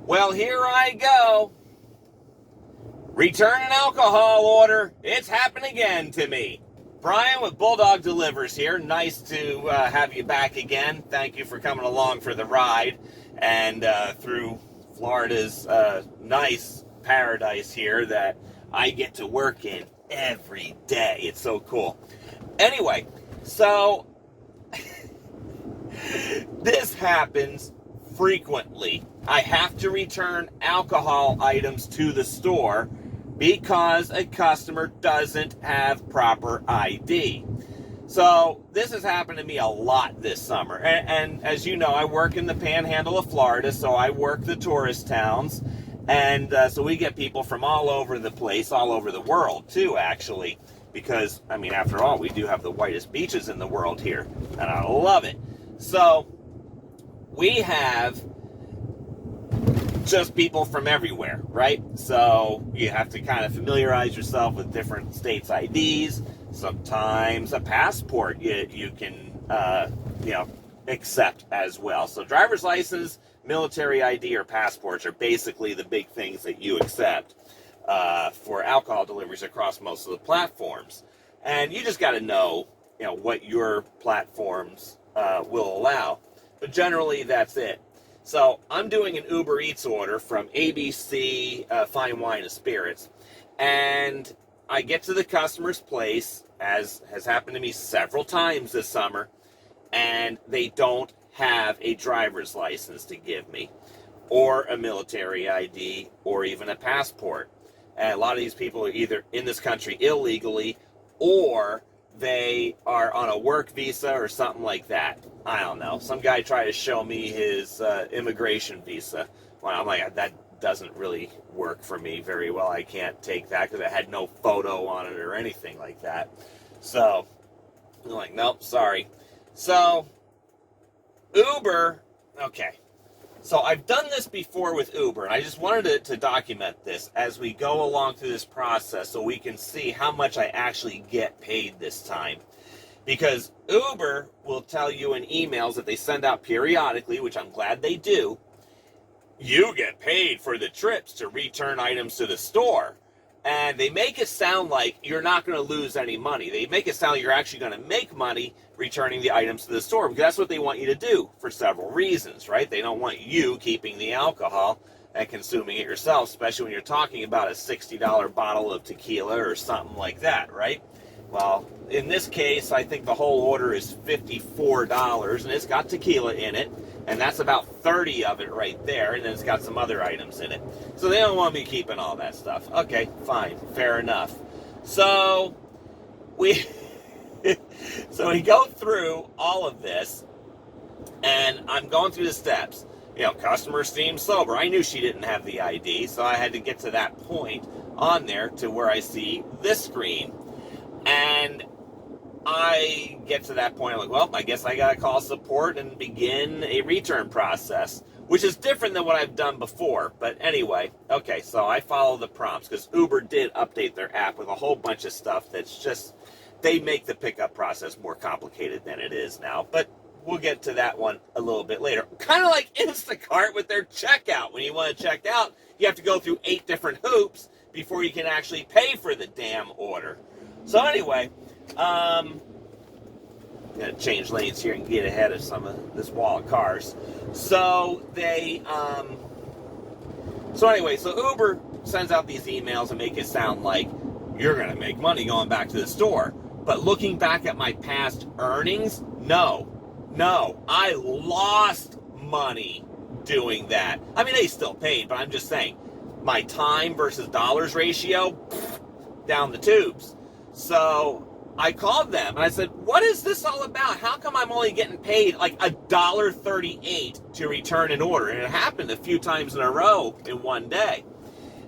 Well, here I go. Return an alcohol order. It's happened again to me. Brian with Bulldog Delivers here. Nice to have you back again. Thank you for coming along for the ride and through Florida's nice paradise here that I get to work in every day. It's so cool. Anyway, so this happens frequently. I have to return alcohol items to the store because a customer doesn't have proper ID. So this has happened to me a lot this summer. And as you know, I work in the panhandle of Florida, so I work the tourist towns. And so we get people from all over the place, all over the world too, actually. Because, I mean, after all, we do have the whitest beaches in the world here. And I love it. So we have just people from everywhere, right? So you have to kind of familiarize yourself with different states' IDs. Sometimes a passport you can, accept as well. So driver's license, military ID, or passports are basically the big things that you accept for alcohol deliveries across most of the platforms. And you just got to know, what your platforms will allow. But generally, that's it. So I'm doing an Uber Eats order from ABC Fine Wine and Spirits, and I get to the customer's place, as has happened to me several times this summer, and they don't have a driver's license to give me, or a military ID, or even a passport. And a lot of these people are either in this country illegally, or they are on a work visa or something like that. I don't know. Some guy tried to show me his immigration visa. Well, I'm like, that doesn't really work for me very well. I can't take that because it had no photo on it or anything like that. So I'm like, nope, sorry. So Uber, okay. So I've done this before with Uber, and I just wanted to document this as we go along through this process so we can see how much I actually get paid this time. Because Uber will tell you in emails that they send out periodically, which I'm glad they do, you get paid for the trips to return items to the store. And they make it sound like you're not going to lose any money. They make it sound like you're actually going to make money returning the items to the store, because that's what they want you to do for several reasons, right? They don't want you keeping the alcohol and consuming it yourself, especially when you're talking about a $60 bottle of tequila or something like that, right? Well, in this case, I think the whole order is $54, and it's got tequila in it, and that's about 30 of it right there, and then it's got some other items in it. So they don't want me keeping all that stuff. Okay, fine, fair enough. So we go through all of this, and I'm going through the steps. Customer seems sober. I knew she didn't have the ID, so I had to get to that point on there to where I see this screen. And I get to that point, I'm like, well, I guess I gotta call support and begin a return process, which is different than what I've done before. But anyway, okay, so I follow the prompts, because Uber did update their app with a whole bunch of stuff that's just, they make the pickup process more complicated than it is now. But we'll get to that one a little bit later. Kind of like Instacart with their checkout. When you want to check out, you have to go through 8 different hoops before you can actually pay for the damn order. So anyway, I'm going to change lanes here and get ahead of some of this wall of cars. So so Uber sends out these emails and make it sound like you're going to make money going back to the store. But looking back at my past earnings, no, I lost money doing that. I mean, they still paid, but I'm just saying, my time versus dollars ratio, down the tubes. So I called them and I said, what is this all about? How come I'm only getting paid like $1.38 to return an order? And it happened a few times in a row in one day.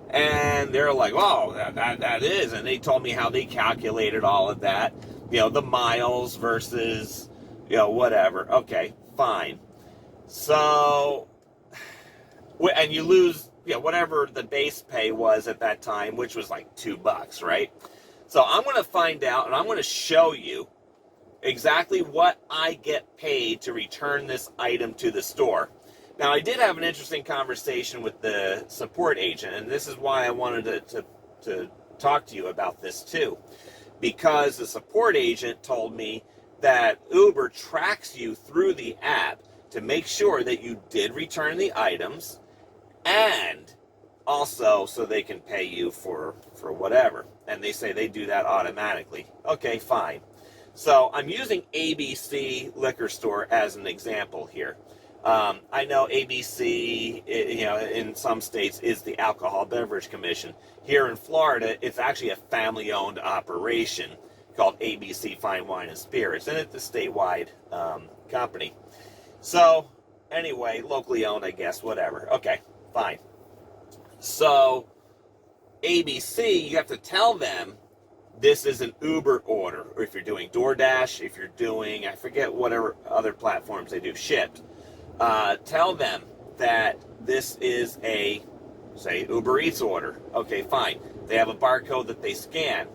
And they're like, oh, that is. And they told me how they calculated all of that. The miles versus, whatever. Okay, fine. So, and you lose, whatever the base pay was at that time, which was like $2, right? So I'm going to find out, and I'm going to show you exactly what I get paid to return this item to the store. Now, I did have an interesting conversation with the support agent, and this is why I wanted to talk to you about this too. Because the support agent told me that Uber tracks you through the app to make sure that you did return the items, and also so they can pay you for whatever. And they say they do that automatically. Okay, fine. So I'm using ABC Liquor Store as an example here. I know ABC, in some states is the Alcohol Beverage Commission. Here in Florida, it's actually a family-owned operation called ABC Fine Wine and Spirits, and it's a statewide company. So, anyway, locally owned, I guess, whatever. Okay, fine. So, ABC, you have to tell them this is an Uber order, or if you're doing DoorDash, if you're doing, I forget whatever other platforms they do, Shipt. Tell them that this is a, say, Uber Eats order. Okay, fine. They have a barcode that they scan.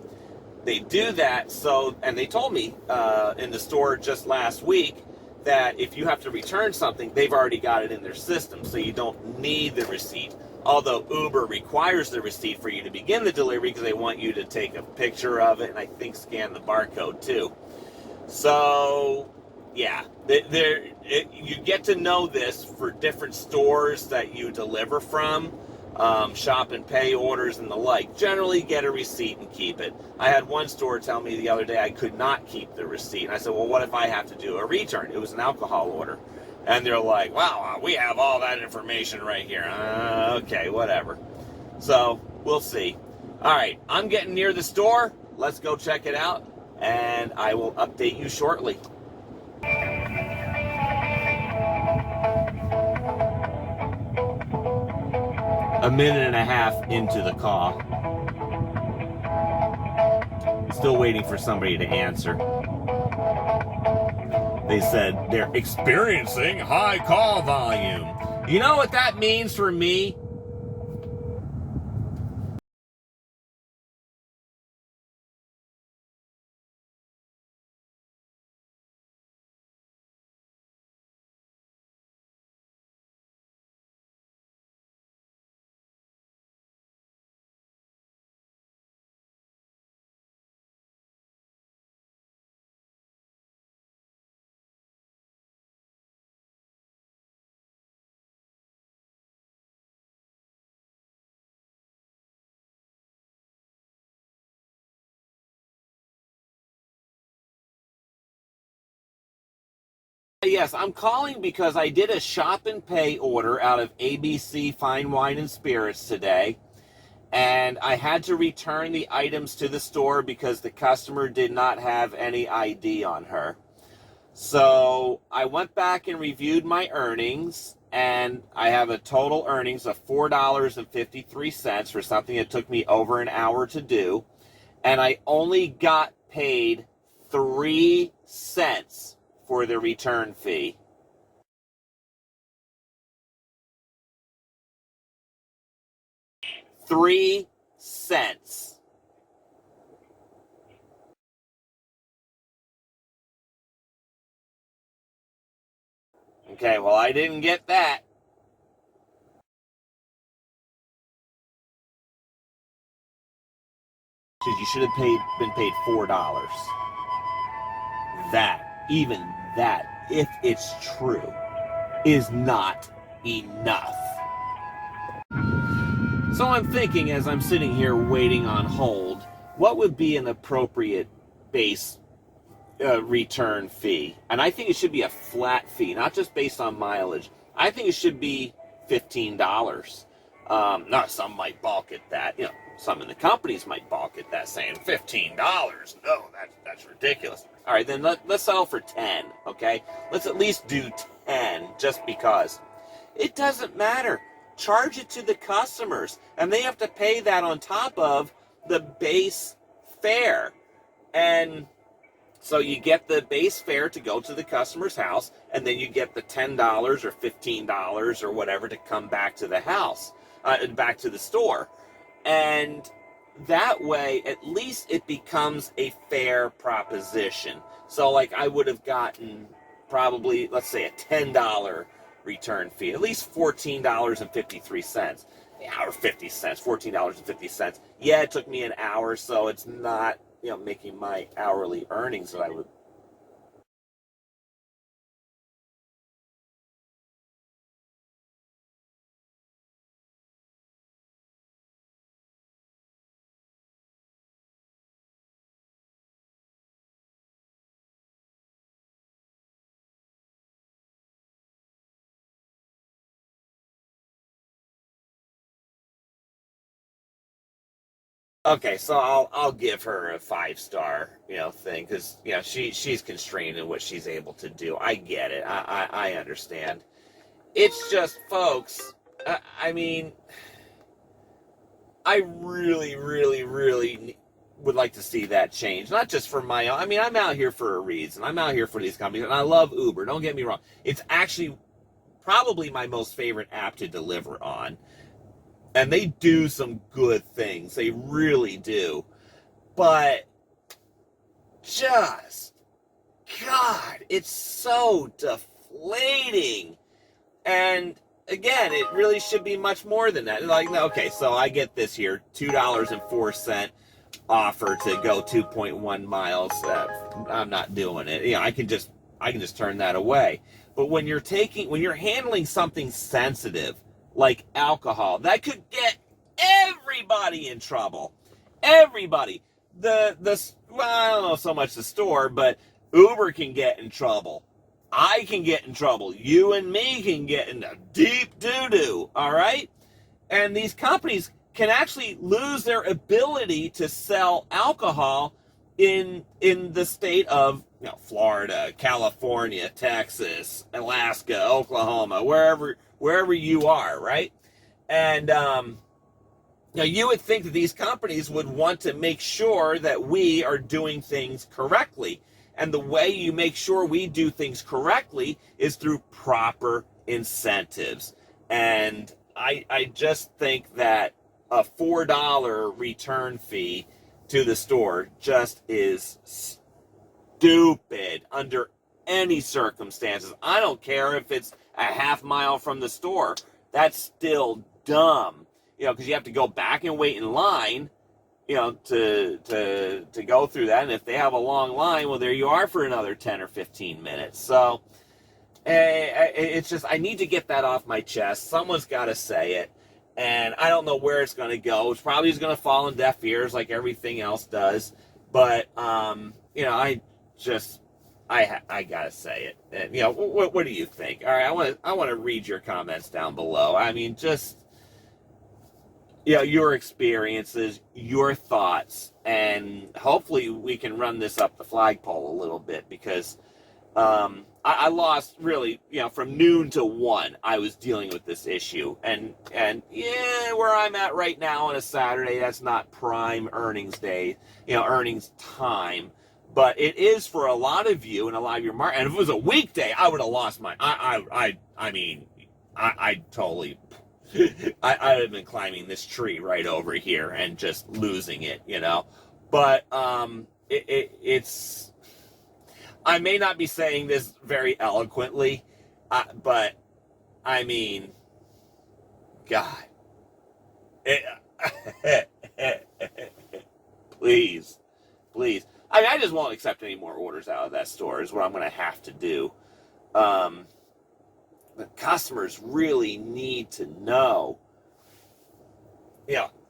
They do that so, and they told me in the store just last week that if you have to return something, they've already got it in their system, so you don't need the receipt. Although Uber requires the receipt for you to begin the delivery because they want you to take a picture of it and I think scan the barcode too. So, yeah, you get to know this for different stores that you deliver from, shop and pay orders and the like. Generally get a receipt and keep it. I had one store tell me the other day I could not keep the receipt. And I said, well, what if I have to do a return? It was an alcohol order. And they're like, wow, we have all that information right here. Okay, whatever. So, we'll see. All right, I'm getting near the store. Let's go check it out, and I will update you shortly. A minute and a half into the call. Still waiting for somebody to answer. They said they're experiencing high call volume. You know what that means for me? Yes, I'm calling because I did a shop and pay order out of ABC Fine Wine and Spirits today, and I had to return the items to the store because the customer did not have any ID on her. So I went back and reviewed my earnings, and I have a total earnings of $4.53 for something that took me over an hour to do, and I only got paid 3 cents for the return fee. $0.03. Okay, well, I didn't get that. You should have been paid $4. Even that, if it's true, is not enough. So I'm thinking as I'm sitting here waiting on hold, what would be an appropriate base return fee? And I think it should be a flat fee, not just based on mileage. I think it should be $15. Now, some might balk at that. Some in the companies might balk at that, saying $15. No, that's ridiculous. All right, then let's settle for 10. Okay, let's at least do 10, just because. It doesn't matter. Charge it to the customers, and they have to pay that on top of the base fare. And so you get the base fare to go to the customer's house, and then you get the $10 or $15 or whatever to come back to the house, back to the store. And that way, at least it becomes a fair proposition. So, like, I would have gotten probably, let's say, a $10 return fee, at least $14.53. Yeah, or 50 cents, $14.50. Yeah, it took me an hour, so it's not, making my hourly earnings that I would. Okay, so I'll give her a 5 star, thing, because she's constrained in what she's able to do. I get it. I understand. It's just, folks. I mean, I really, really, really would like to see that change. Not just for my own. I mean, I'm out here for a reason. I'm out here for these companies, and I love Uber. Don't get me wrong. It's actually probably my most favorite app to deliver on. And they do some good things. They really do. But just, God, it's so deflating. And again, it really should be much more than that. Like, okay, so I get this here, $2.04 offer to go 2.1 miles. I'm not doing it. I can just turn that away. But when you're handling something sensitive like alcohol, that could get everybody in trouble. Everybody. Well, I don't know so much the store, but Uber can get in trouble. I can get in trouble. You and me can get in a deep doo-doo, all right? And these companies can actually lose their ability to sell alcohol in the state of Florida, California, Texas, Alaska, Oklahoma, wherever you are, right? And you would think that these companies would want to make sure that we are doing things correctly. And the way you make sure we do things correctly is through proper incentives. And I just think that a $4 return fee to the store just is stupid under any circumstances. I don't care if it's a half mile from the store. That's still dumb. Because you have to go back and wait in line, to go through that. And if they have a long line, well, there you are for another 10 or 15 minutes. So it's just, I need to get that off my chest. Someone's got to say it. And I don't know where it's going to go. It's probably going to fall in deaf ears like everything else does. But, I got to say it. And, what do you think? All right, I want to read your comments down below. I mean, just, your experiences, your thoughts, and hopefully we can run this up the flagpole a little bit, because I lost really, from noon to 1, I was dealing with this issue. And where I'm at right now on a Saturday, that's not prime earnings day, earnings time. But it is for a lot of you and a lot of your market. And if it was a weekday, I would have lost my, I totally, I'd have been climbing this tree right over here and just losing it, But it's, I may not be saying this very eloquently, but I mean, God, please. I just won't accept any more orders out of that store is what I'm going to have to do. The customers really need to know,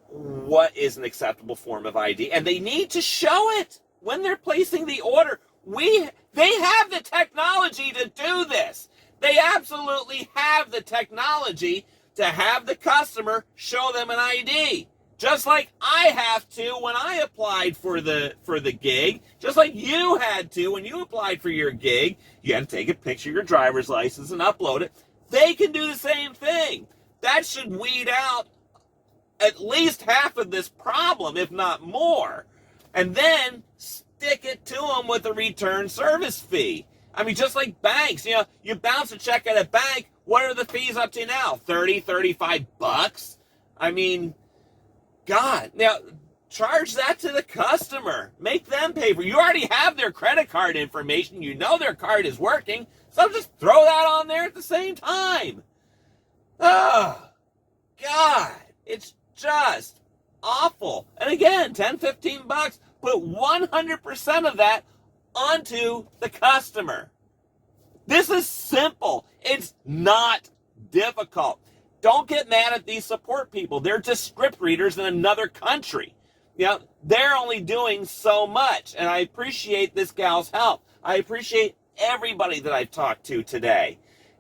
what is an acceptable form of ID, and they need to show it when they're placing the order. They have the technology to do this. They absolutely have the technology to have the customer show them an ID. Just like I have to when I applied for the gig, just like you had to when you applied for your gig. You had to take a picture of your driver's license and upload it. They can do the same thing. That should weed out at least half of this problem, if not more. And then stick it to them with a return service fee. I mean, just like banks, you bounce a check at a bank. What are the fees up to now? $30, $35? I mean, God. Now, charge that to the customer. Make them pay for it. You already have their credit card information. You know their card is working. So just throw that on there at the same time. Oh, God. It's just awful. And again, 10, 15 bucks. Put 100% of that onto the customer. This is simple. It's not difficult. Don't get mad at these support people. They're just script readers in another country. You know, they're only doing so much. And I appreciate this gal's help. I appreciate everybody that I've talked to today.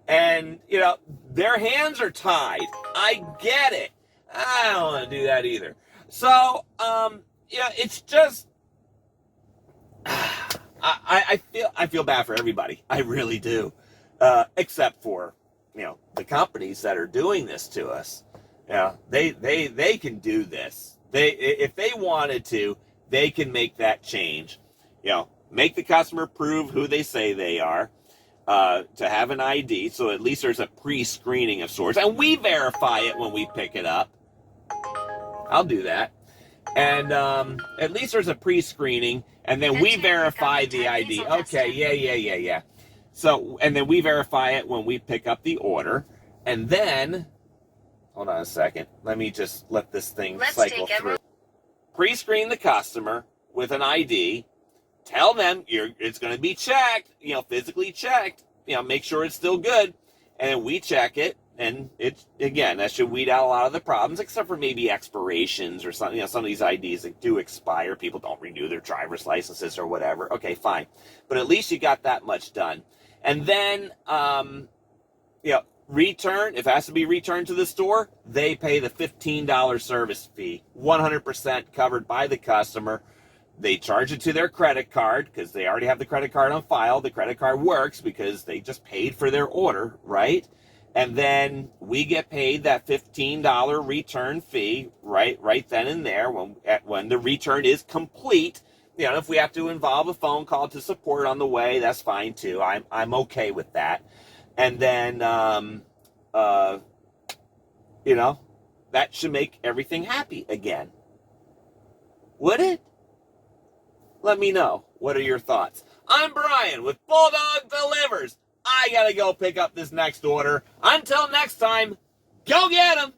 And, you know, their hands are tied. I get it. I don't want to do that either. So, yeah, it's just, I feel bad for everybody. I really do. Except for, you know, the companies that are doing this to us. You know, they can do this. If they wanted to, they can make that change. You know, make the customer prove who they say they are, to have an ID, so at least there's a pre-screening of sorts. And we verify it when we pick it up. I'll do that. And at least there's a pre-screening, and then we verify the ID. Okay, yeah. So, and then we verify it when we pick up the order. And then, hold on a second. Let me just let this thing cycle through. Pre-screen the customer with an ID. Tell them it's going to be checked, you know, physically checked, you know, make sure it's still good. And then we check it. And it's, again, that should weed out a lot of the problems, except for maybe expirations or something. You know, some of these IDs that do expire. People don't renew their driver's licenses or whatever. Okay, fine. But at least you got that much done. And then, you know, return, if it has to be returned to the store, they pay the $15 service fee, 100% covered by the customer. They charge it to their credit card because they already have the credit card on file. The credit card works because they just paid for their order, right? And then we get paid that $15 return fee right then and there when the return is complete. You know, if we have to involve a phone call to support on the way, that's fine too. I'm okay with that. And then, you know, that should make everything happy again. Would it? Let me know. What are your thoughts? I'm Brian with Bulldog Delivers. I gotta go pick up this next order. Until next time, go get 'em!